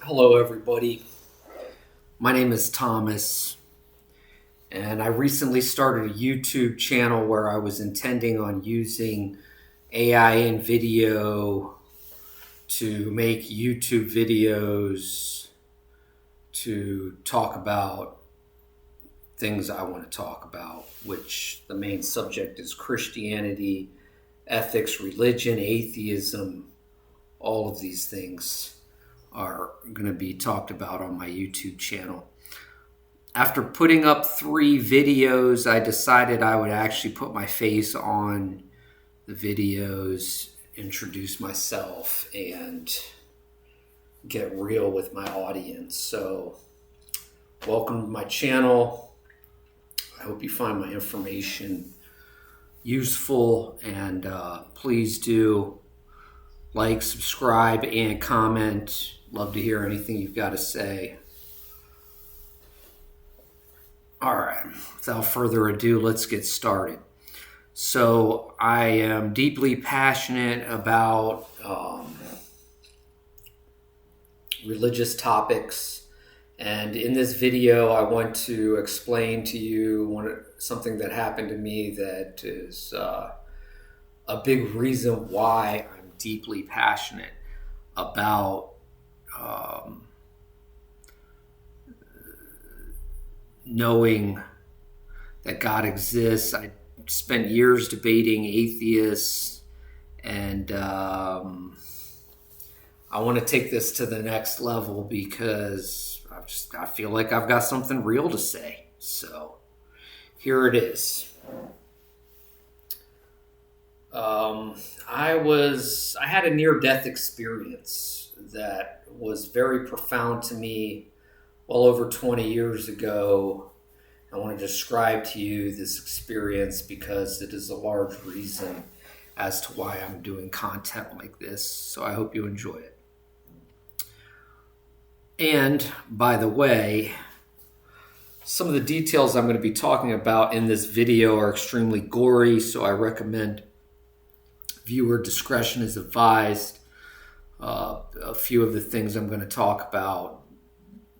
Hello, everybody. My name is Thomas, and I recently started a YouTube channel where I was intending on using AI and video to make YouTube videos to talk about things I want to talk about, which the main subject is Christianity, ethics, religion, atheism, all of these things are going to be talked about on my YouTube channel. After putting up 3 videos, I decided I would actually put my face on the videos, introduce myself, and get real with my audience. So, welcome to my channel. I hope you find my information useful, and please do like, subscribe, and comment. Love to hear anything you've got to say. All right, without further ado, let's get started. So, I am deeply passionate about religious topics, and in this video, I want to explain to you something that happened to me that is a big reason why I'm deeply passionate about knowing that God exists. I spent years debating atheists, and I want to take this to the next level because I feel like I've got something real to say. So here it is. I had a near-death experience that was very profound to me well over 20 years ago. I want to describe to you this experience because it is a large reason as to why I'm doing content like this. So I hope you enjoy it. And by the way, some of the details I'm going to be talking about in this video are extremely gory, so I recommend viewer discretion is advised. A few of the things I'm going to talk about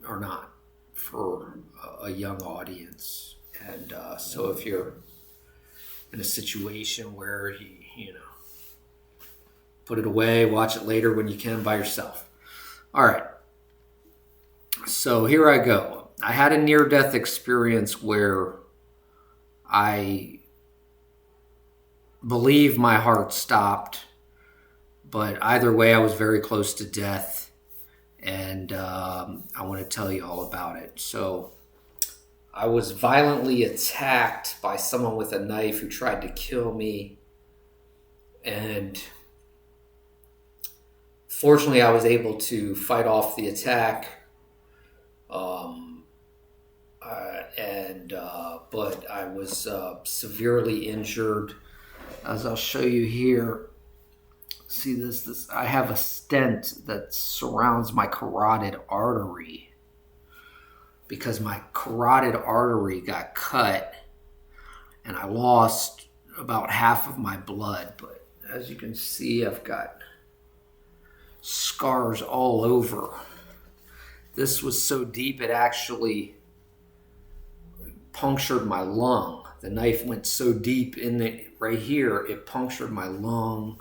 are not for a young audience. And so if you're in a situation where you put it away, watch it later when you can by yourself. All right. So here I go. I had a near-death experience where I believe my heart stopped, but either way, I was very close to death, and I want to tell you all about it. So I was violently attacked by someone with a knife who tried to kill me, and fortunately, I was able to fight off the attack. But I was severely injured. As I'll show you here, see this. I have a stent that surrounds my carotid artery because my carotid artery got cut, and I lost about half of my blood. But as you can see, I've got scars all over. This was so deep it actually punctured my lung. The knife went so deep in it right here, it punctured my lung.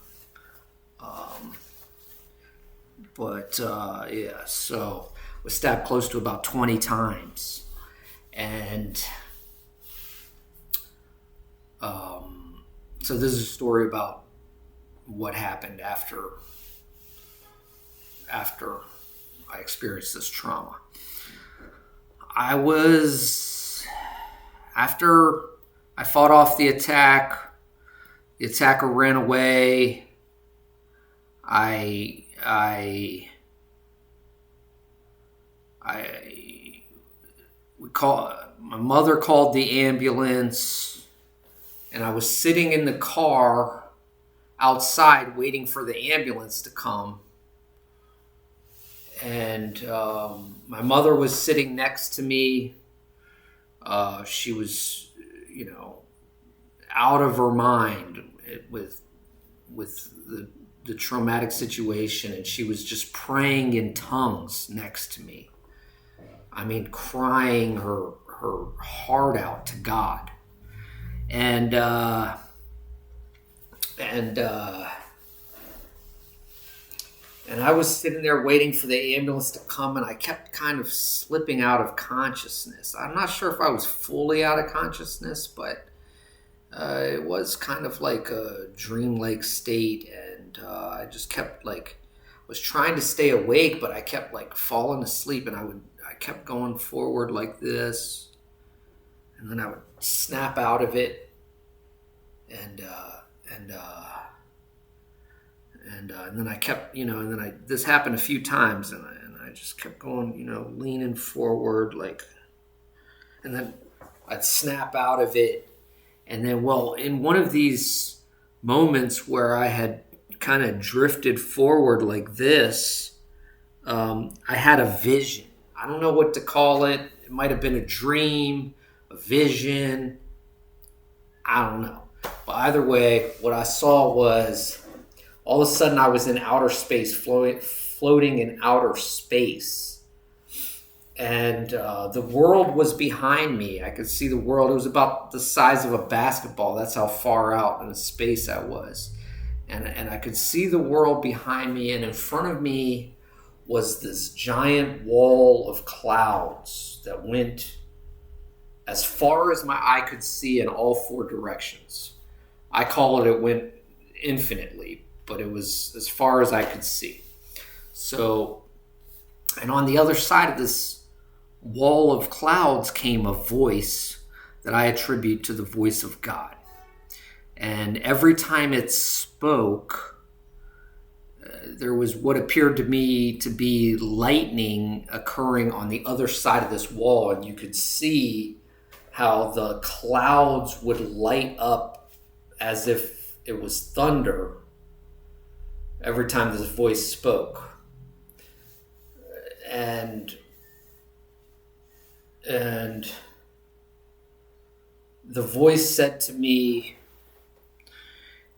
Yeah, so I was stabbed close to about 20 times. And so this is a story about what happened after I experienced this trauma. After I fought off the attacker ran away. My mother called the ambulance, and I was sitting in the car outside waiting for the ambulance to come. And my mother was sitting next to me. She was, out of her mind with the the traumatic situation, and she was just praying in tongues next to me. I mean, crying her heart out to God. And I was sitting there waiting for the ambulance to come, and I kept kind of slipping out of consciousness. I'm not sure if I was fully out of consciousness, but it was kind of like a dreamlike state, and I just kept was trying to stay awake, but I kept falling asleep, and I kept going forward like this, and then I would snap out of it, and then I kept, and then this happened a few times, and I just kept going, leaning forward, and then I'd snap out of it. And then, in one of these moments where I had kind of drifted forward like this, I had a vision. I don't know what to call it. It might have been a dream, a vision. I don't know. But either way, what I saw was all of a sudden I was in outer space, floating in outer space. And the world was behind me. I could see the world. It was about the size of a basketball. That's how far out in space I was. And I could see the world behind me. And in front of me was this giant wall of clouds that went as far as my eye could see in all four directions. I call it went infinitely, but it was as far as I could see. So, and on the other side of this wall of clouds came a voice that I attribute to the voice of God. And every time it spoke, there was what appeared to me to be lightning occurring on the other side of this wall. And you could see how the clouds would light up as if it was thunder every time this voice spoke. And the voice said to me,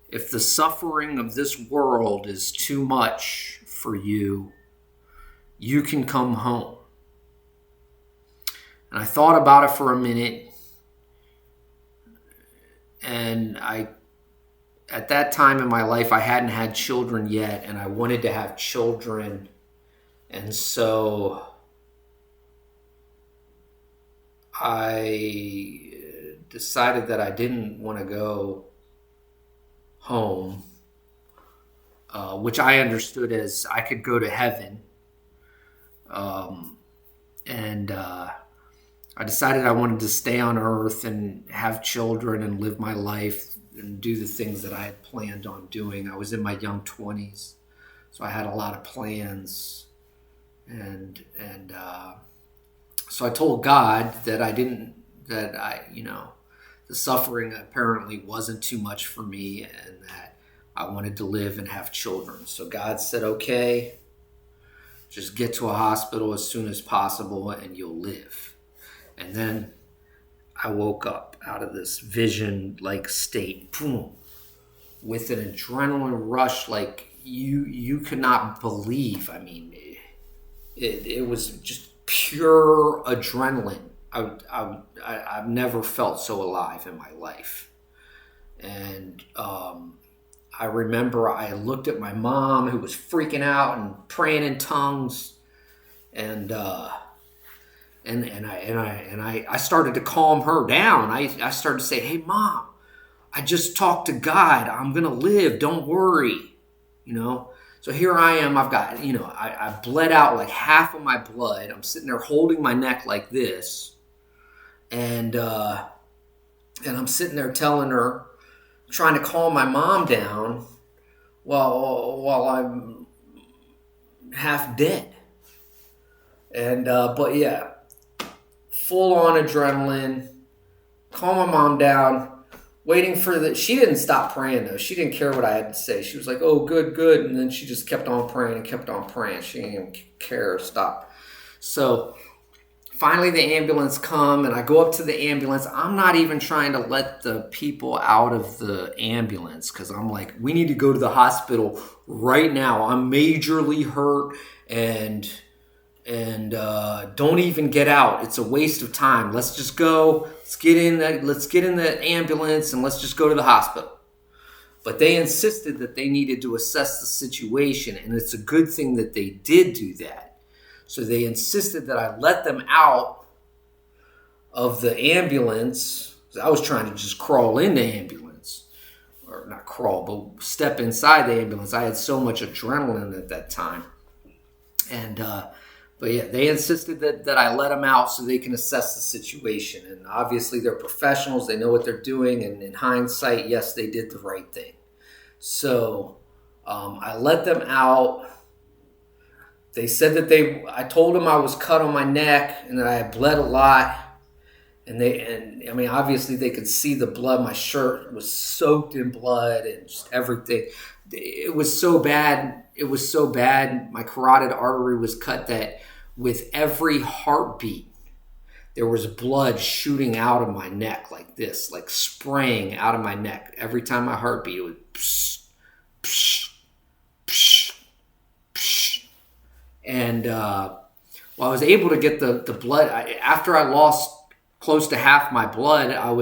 if the suffering of this world is too much for you, you can come home. And I thought about it for a minute, and at that time in my life, I hadn't had children yet, and I wanted to have children. And so I decided that I didn't want to go home, which I understood as I could go to heaven. And I decided I wanted to stay on earth and have children and live my life and do the things that I had planned on doing. I was in my young 20s, so I had a lot of plans. And so I told God that the suffering apparently wasn't too much for me, and that I wanted to live and have children. So God said, okay, just get to a hospital as soon as possible and you'll live. And then I woke up out of this vision-like state, boom, with an adrenaline rush like you could not believe. I mean, it was just pure adrenaline. I've never felt so alive in my life. And I remember I looked at my mom, who was freaking out and praying in tongues, and I started to calm her down. I started to say, "Hey, Mom, I just talked to God. I'm gonna live. Don't worry." So here I am. I've got, I bled out like half of my blood. I'm sitting there holding my neck like this, and I'm sitting there telling her, trying to calm my mom down while I'm half dead. And but yeah, full on adrenaline, calm my mom down, waiting for she didn't stop praying though. She didn't care what I had to say. She was like, "Oh, good, good," and then she just kept on praying and kept on praying. She didn't even care or stop. So finally the ambulance come, and I go up to the ambulance. I'm not even trying to let the people out of the ambulance because I'm like, we need to go to the hospital right now. I'm majorly hurt, and don't even get out. It's a waste of time. Let's just go. Let's get in the ambulance and let's just go to the hospital. But they insisted that they needed to assess the situation, and it's a good thing that they did do that. So they insisted that I let them out of the ambulance. I was trying to just crawl in the ambulance, or not crawl, but step inside the ambulance. I had so much adrenaline at that time. But yeah, they insisted that I let them out so they can assess the situation. And obviously they're professionals. They know what they're doing. And in hindsight, yes, they did the right thing. So I let them out. They said that I told them I was cut on my neck and that I had bled a lot. And I mean, obviously they could see the blood. My shirt was soaked in blood and just everything. It was so bad. My carotid artery was cut that with every heartbeat, there was blood shooting out of my neck like this, like spraying out of my neck. Every time my heart beat, it would psh, psh, psh, psh. And I was able to get the blood. After I lost close to half my blood, I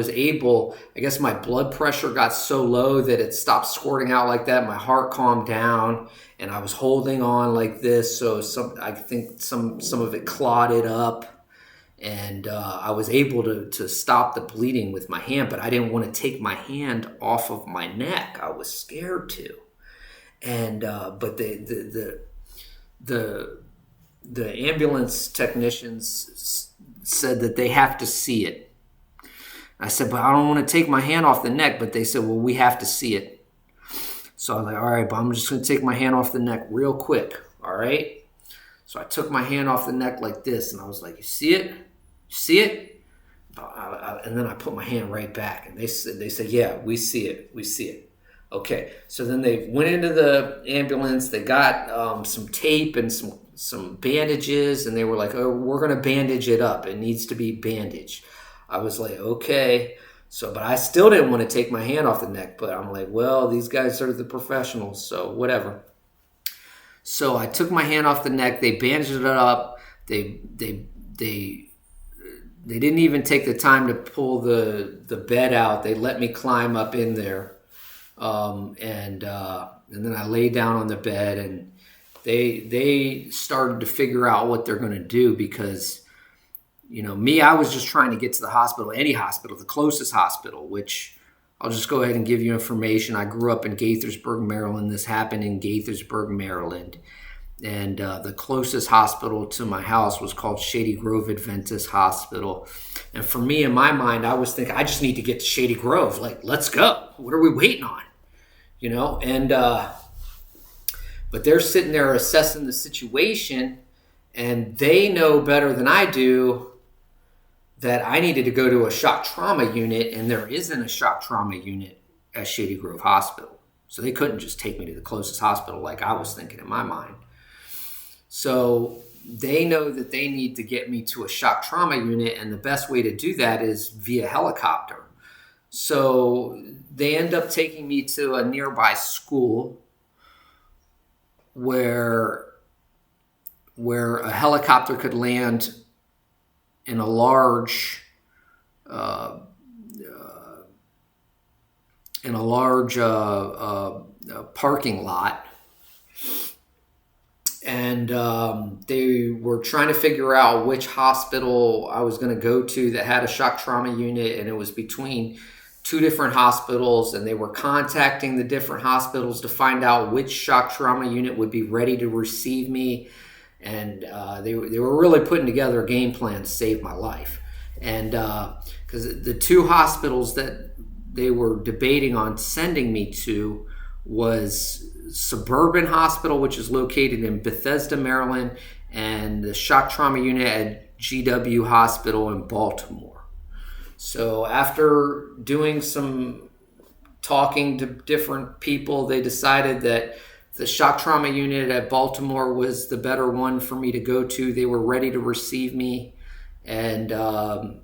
guess my blood pressure got so low that it stopped squirting out like that. My heart calmed down and I was holding on like this. So I think some of it clotted up, and I was able to stop the bleeding with my hand, but I didn't want to take my hand off of my neck. I was scared to. And, but the ambulance technicians said that they have to see it. I said, but I don't want to take my hand off the neck. But they said, well, we have to see it. So I was like, all right, but I'm just going to take my hand off the neck real quick. All right. So I took my hand off the neck like this, and I was like, you see it? You see it? And then I put my hand right back, and they said, yeah, we see it. We see it. Okay. So then they went into the ambulance. They got some tape and some bandages, and they were like, oh, we're going to bandage it up. It needs to be bandaged. I was like, okay. So, but I still didn't want to take my hand off the neck, but I'm like, well, these guys are the professionals, so whatever. So I took my hand off the neck. They bandaged it up. They didn't even take the time to pull the bed out. They let me climb up in there. And then I lay down on the bed, and they started to figure out what they're going to do because, you know, me, I was just trying to get to the hospital, any hospital, the closest hospital, which I'll just go ahead and give you information. I grew up in Gaithersburg, Maryland. This happened in Gaithersburg, Maryland. And the closest hospital to my house was called Shady Grove Adventist Hospital. And for me, in my mind, I was thinking, I just need to get to Shady Grove. Like, let's go. What are we waiting on? You know, and but they're sitting there assessing the situation, and they know better than I do that I needed to go to a shock trauma unit, and there isn't a shock trauma unit at Shady Grove Hospital. So they couldn't just take me to the closest hospital like I was thinking in my mind. So they know that they need to get me to a shock trauma unit, and the best way to do that is via helicopter. So they end up taking me to a nearby school where a helicopter could land in a large parking lot. And they were trying to figure out which hospital I was going to go to that had a shock trauma unit, and it was between two different hospitals, and they were contacting the different hospitals to find out which shock trauma unit would be ready to receive me. And they were really putting together a game plan to save my life. And because the two hospitals that they were debating on sending me to was Suburban Hospital, which is located in Bethesda, Maryland, and the shock trauma unit at GW Hospital in Baltimore. So after doing some talking to different people, they decided that the shock trauma unit at Baltimore was the better one for me to go to. They were ready to receive me, and a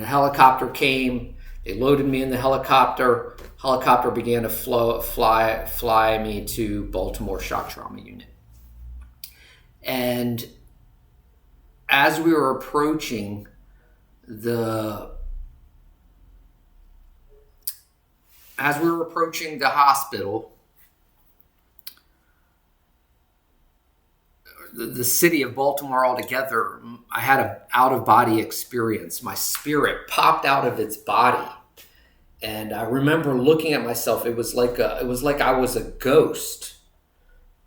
helicopter came. They loaded me in the helicopter. Helicopter began to fly me to Baltimore Shock Trauma Unit. And as we were approaching the hospital, the city of Baltimore altogether, I had an out-of-body experience. My spirit popped out of its body. And I remember looking at myself. It was like I was a ghost,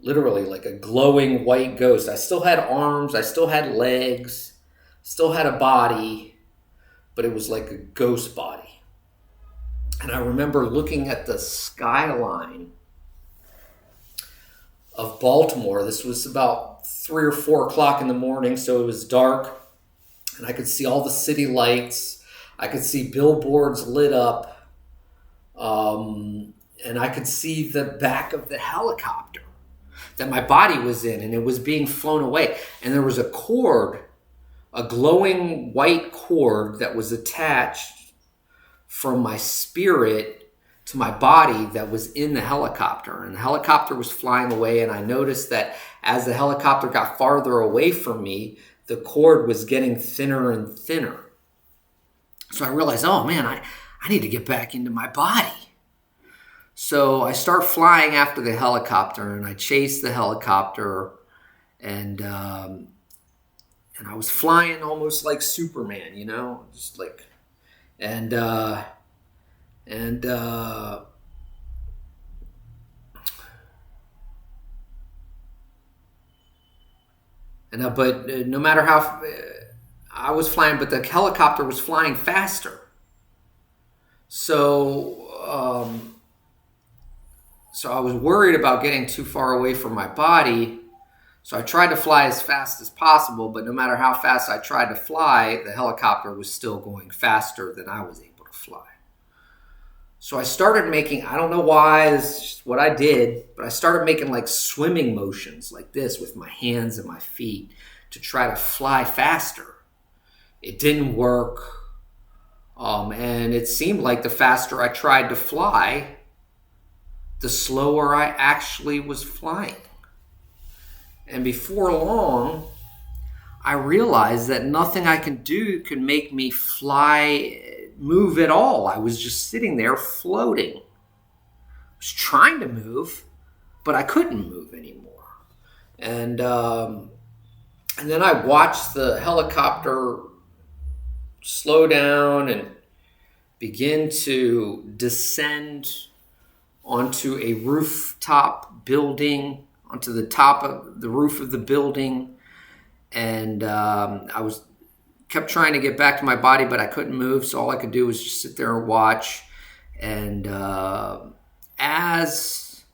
literally like a glowing white ghost. I still had arms, I still had legs, still had a body, but it was like a ghost body. And I remember looking at the skyline of Baltimore. This was about 3 or 4 o'clock in the morning, so it was dark, and I could see all the city lights. I could see billboards lit up. And I could see the back of the helicopter that my body was in, and it was being flown away. And there was a cord, a glowing white cord that was attached from my spirit to my body that was in the helicopter. And the helicopter was flying away, and I noticed that as the helicopter got farther away from me, the cord was getting thinner and thinner. So I realized, oh man, I need to get back into my body. So I start flying after the helicopter, and I chase the helicopter, and I was flying almost like Superman, just like, but no matter how I was flying, but the helicopter was flying faster. So I was worried about getting too far away from my body. So I tried to fly as fast as possible, but no matter how fast I tried to fly, the helicopter was still going faster than I was able to fly. So I started making, I don't know why, this is just what I did, but I started making like swimming motions like this with my hands and my feet to try to fly faster. It didn't work. And it seemed like the faster I tried to fly, the slower I actually was flying. And before long, I realized that nothing I can do can make me move at all. I was just sitting there floating. I was trying to move, but I couldn't move anymore. And then I watched the helicopter slow down and begin to descend onto a rooftop building, onto the top of the roof of the building. And I kept trying to get back to my body, but I couldn't move. So all I could do was just sit there and watch. And as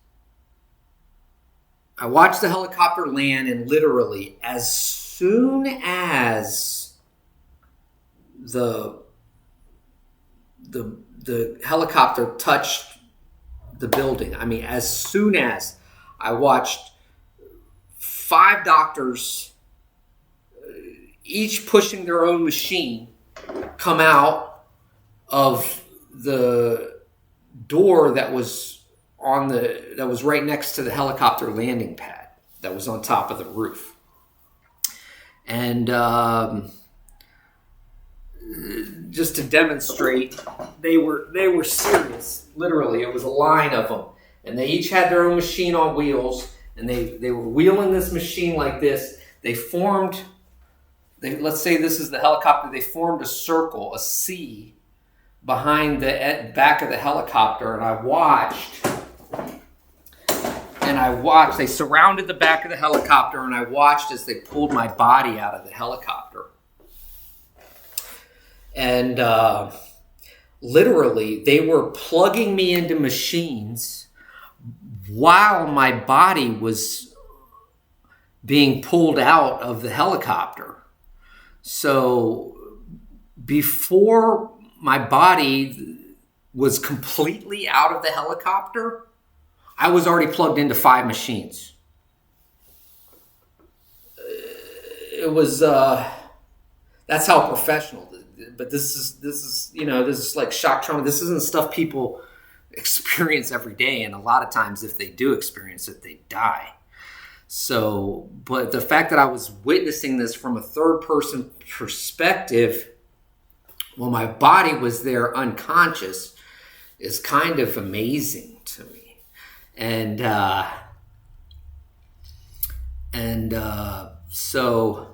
I watched the helicopter land, and literally as soon as the helicopter touched the building, I mean, as soon as I watched 5 doctors, each pushing their own machine, come out of the door that was right next to the helicopter landing pad that was on top of the roof. And just to demonstrate, they were serious. Literally, it was a line of them, and they each had their own machine on wheels, and they were wheeling this machine like this. Let's say this is the helicopter. They formed a circle, a C, behind the back of the helicopter, and I watched. They surrounded the back of the helicopter, and I watched as they pulled my body out of the helicopter. And literally, they were plugging me into machines while my body was being pulled out of the helicopter. So before my body was completely out of the helicopter, I was already plugged into 5 machines. It was... That's how professional. But this is this is like shock trauma. This isn't stuff people experience every day, and a lot of times, if they do experience it, they die. So, but the fact that I was witnessing this from a third person perspective, while my body was there unconscious, is kind of amazing to me. So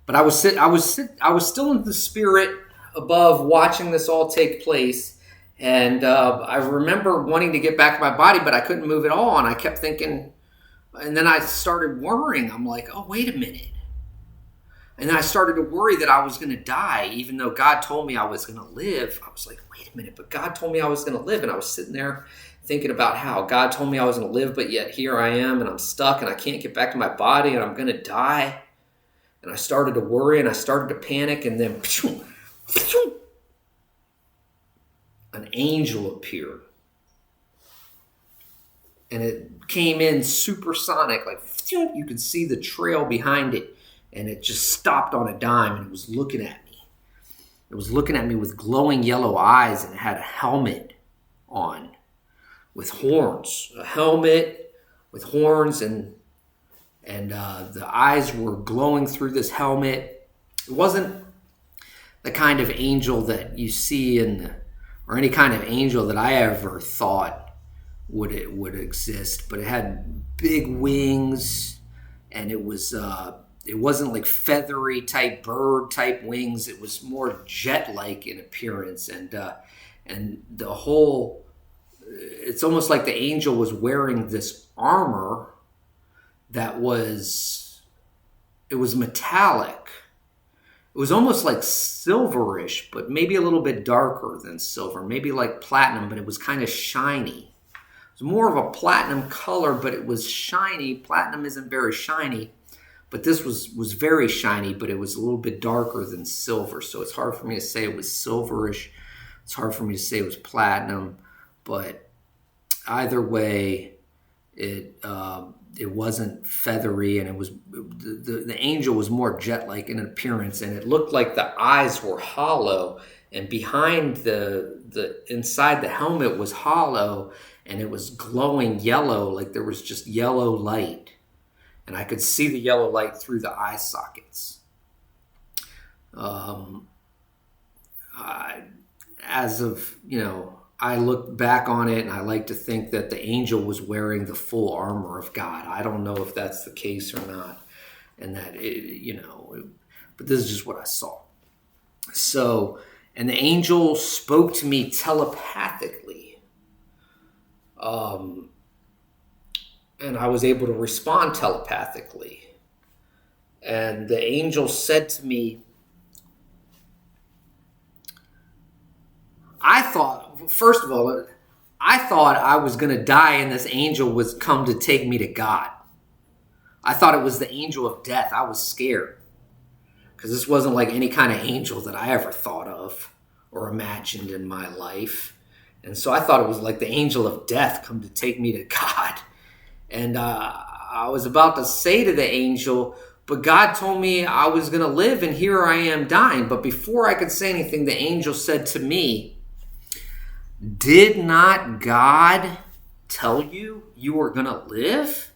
but I was still in the spirit above, watching this all take place, and I remember wanting to get back to my body, but I couldn't move at all, and I kept thinking, and then I started worrying. I'm like, oh, wait a minute. And then I started to worry that I was going to die, even though God told me I was going to live. I was like, wait a minute, but God told me I was going to live. And I was sitting there thinking about how God told me I was going to live, but yet here I am, and I'm stuck, and I can't get back to my body, and I'm going to die. And I started to worry, and I started to panic, and then an angel appeared. And it came in supersonic, like you could see the trail behind it. And it just stopped on a dime, and it was looking at me. It was looking at me with glowing yellow eyes, and it had a helmet on with horns. A helmet with horns, and the eyes were glowing through this helmet. It wasn't the kind of angel that you see or any kind of angel that I ever thought would exist, but it had big wings, and it wasn't like feathery type bird type wings. It was more jet-like in appearance, and the whole. It's almost like the angel was wearing this armor that was metallic. It was almost like silverish, but maybe a little bit darker than silver, maybe like platinum, but it was kind of shiny. It was more of a platinum color, but it was shiny. Platinum isn't very shiny. But this was very shiny, but it was a little bit darker than silver. So it's hard for me to say it was silverish. It's hard for me to say it was platinum. But either way, it wasn't feathery, and it was the angel was more jet-like in appearance, and it looked like the eyes were hollow, and behind the inside the helmet was hollow, and it was glowing yellow, like there was just yellow light. And I could see the yellow light through the eye sockets. I look back on it, and I like to think that the angel was wearing the full armor of God. I don't know if that's the case or not, and that but this is just what I saw. So, and the angel spoke to me telepathically. And I was able to respond telepathically. And the angel said to me, first of all, I thought I was going to die, and this angel was come to take me to God. I thought it was the angel of death. I was scared, because this wasn't like any kind of angel that I ever thought of or imagined in my life. And so I thought it was like the angel of death come to take me to God. And I was about to say to the angel, but God told me I was going to live, and here I am dying. But before I could say anything, the angel said to me, did not God tell you were going to live?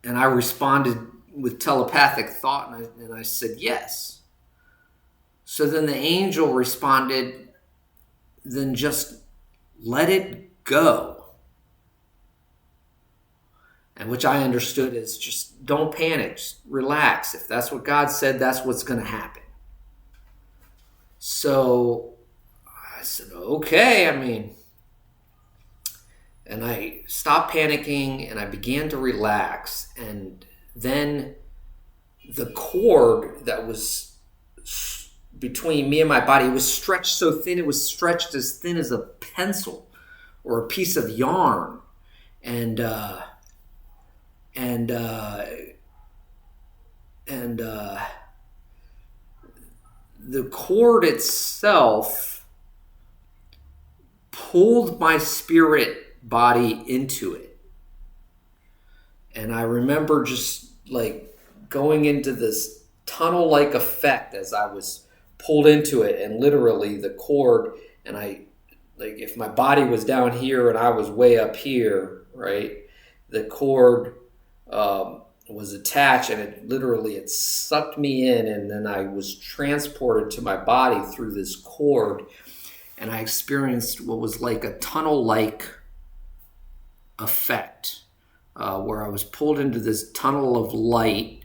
And I responded with telepathic thought, and I said, yes. So then the angel responded, then just let it go. And which I understood as just don't panic, just relax. If that's what God said, that's what's going to happen. So I said, okay, and I stopped panicking, and I began to relax. And then the cord that was between me and my body was stretched so thin, it was stretched as thin as a pencil or a piece of yarn. And the cord itself pulled my spirit body into it. And I remember just like going into this tunnel-like effect as I was pulled into it, and literally the cord, and I, like, if my body was down here and I was way up here, right, the cord was attached, and it sucked me in, and then I was transported to my body through this cord, and I experienced what was like a tunnel-like effect, where I was pulled into this tunnel of light,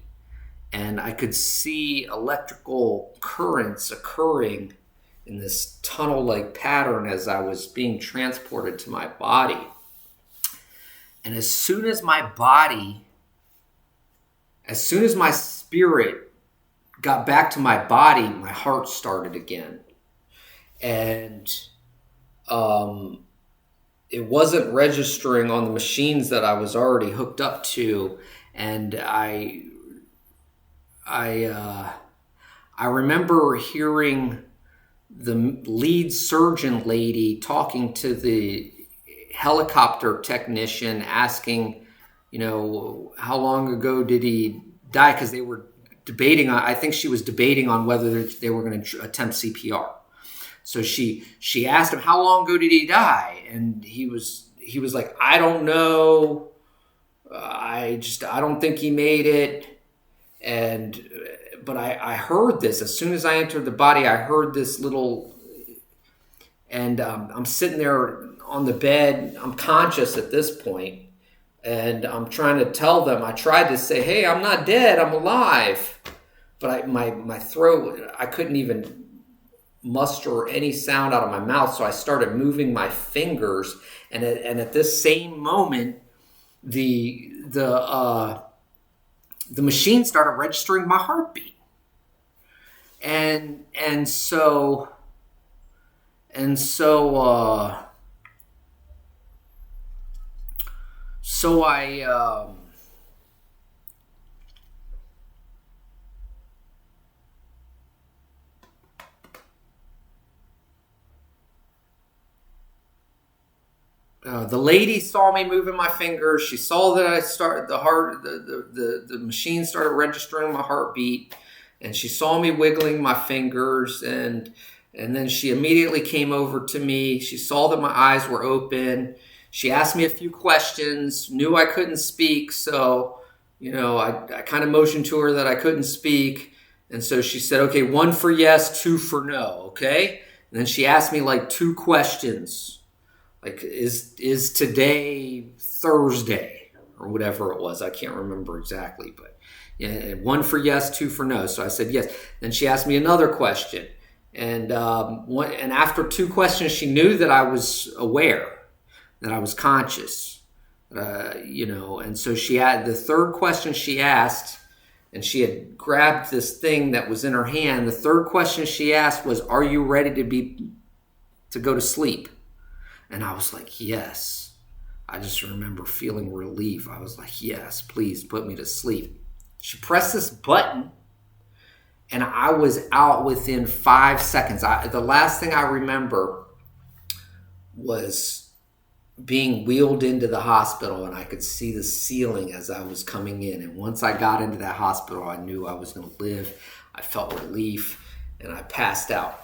and I could see electrical currents occurring in this tunnel-like pattern as I was being transported to my body. And as soon as my spirit got back to my body, my heart started again. And it wasn't registering on the machines that I was already hooked up to. And I remember hearing the lead surgeon lady talking to the helicopter technician, asking, how long ago did he die? Because they were debating, I think she was debating on whether they were going to attempt CPR. So she asked him, how long ago did he die? And he was like, I don't know. I don't think he made it. But I heard this as soon as I entered the body. I heard this little, and I'm sitting there on the bed. I'm conscious at this point, and I'm trying to tell them. I tried to say, "Hey, I'm not dead. I'm alive," but my throat, I couldn't even muster any sound out of my mouth. So I started moving my fingers, and at this same moment, the machine started registering my heartbeat. And so I the lady saw me moving my fingers. She saw that the machine started registering my heartbeat, and she saw me wiggling my fingers, and then she immediately came over to me. She saw that my eyes were open. She asked me a few questions, knew I couldn't speak, so I kind of motioned to her that I couldn't speak, and so she said, okay, 1 for yes, 2 for no, okay? And then she asked me like 2 questions. Like, is today Thursday or whatever it was? I can't remember exactly, but 1 for yes, 2 for no. So I said yes. Then she asked me another question, and after 2 questions, she knew that I was aware, that I was conscious, And so she had the third question she asked, and she had grabbed this thing that was in her hand. The third question she asked was, "Are you ready to go to sleep?" And I was like, yes. I just remember feeling relief. I was like, yes, please put me to sleep. She pressed this button, and I was out within 5 seconds. The last thing I remember was being wheeled into the hospital, and I could see the ceiling as I was coming in. And once I got into that hospital, I knew I was going to live. I felt relief, and I passed out.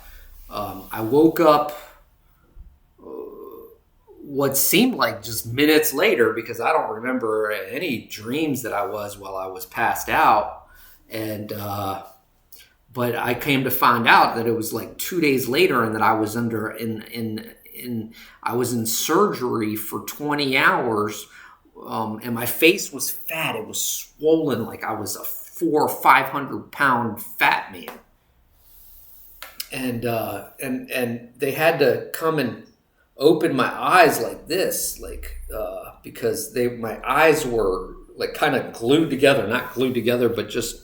I woke up what seemed like just minutes later, because I don't remember any dreams that I was while I was passed out. And but I came to find out that it was like 2 days later, and that I was I was in surgery for 20 hours, and my face was fat. It was swollen, like I was a 400 or 500 pound fat man. And they had to come and open my eyes like this, because my eyes were like kind of glued together, not glued together, but just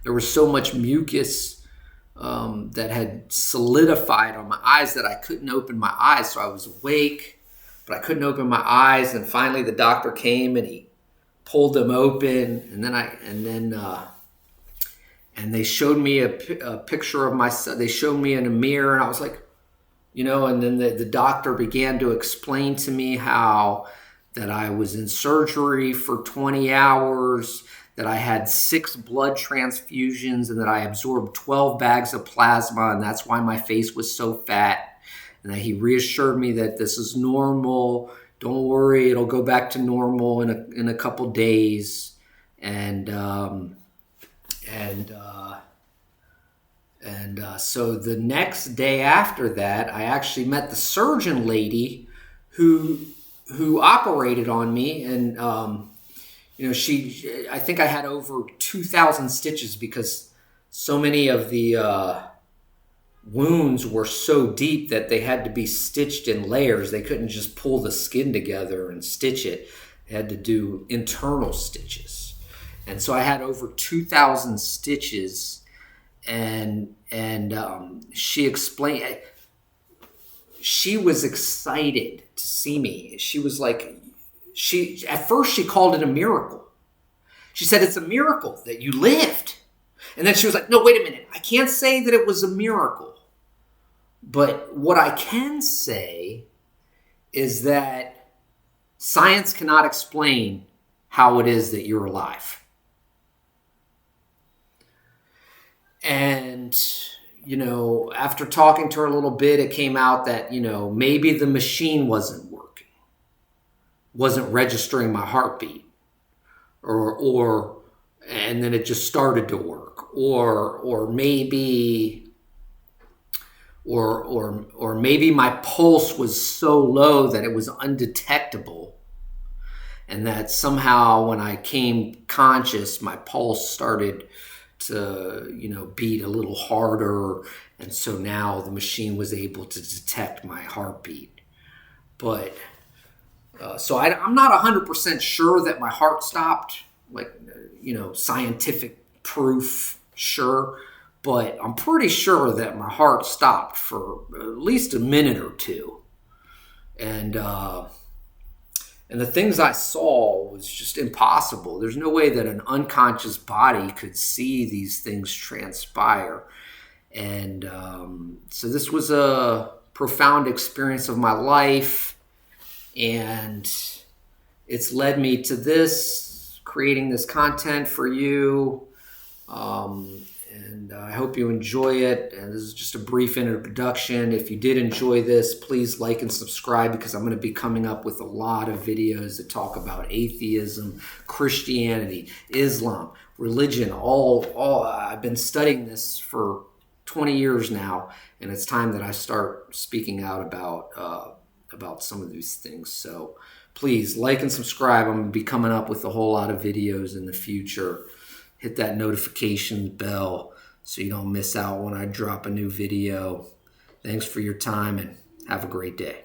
there was so much mucus that had solidified on my eyes that I couldn't open my eyes. So I was awake, but I couldn't open my eyes. And finally, the doctor came and he pulled them open, and they showed me a picture of myself. They showed me in a mirror, and I was like, and then the doctor began to explain to me how that I was in surgery for 20 hours, that I had 6 blood transfusions, and that I absorbed 12 bags of plasma, and that's why my face was so fat. And that he reassured me that this is normal. Don't worry, it'll go back to normal in a couple days. So the next day after that, I actually met the surgeon lady who operated on me, and I think I had over 2,000 stitches because so many of the wounds were so deep that they had to be stitched in layers. They couldn't just pull the skin together and stitch it. They had to do internal stitches. And so I had over 2,000 stitches, and she explained, she was excited to see me. She was like, at first she called it a miracle. She said, it's a miracle that you lived. And then she was like, no, wait a minute. I can't say that it was a miracle. But what I can say is that science cannot explain how it is that you're alive. And, after talking to her a little bit, it came out that, maybe the machine wasn't working, wasn't registering my heartbeat, and then it just started to work, or maybe my pulse was so low that it was undetectable, and that somehow when I came conscious, my pulse started to beat a little harder, and so now the machine was able to detect my heartbeat. But so I'm not 100% sure that my heart stopped, scientific proof, sure, but I'm pretty sure that my heart stopped for at least a minute or two. And the things I saw was just impossible. There's no way that an unconscious body could see these things transpire. And so this was a profound experience of my life. And it's led me to this, creating this content for you. And I hope you enjoy it. And this is just a brief introduction. If you did enjoy this, please like and subscribe, because I'm going to be coming up with a lot of videos that talk about atheism, Christianity, Islam, religion, all. I've been studying this for 20 years now, and it's time that I start speaking out about some of these things. So please like and subscribe. I'm going to be coming up with a whole lot of videos in the future. Hit that notification bell so you don't miss out when I drop a new video. Thanks for your time, and have a great day.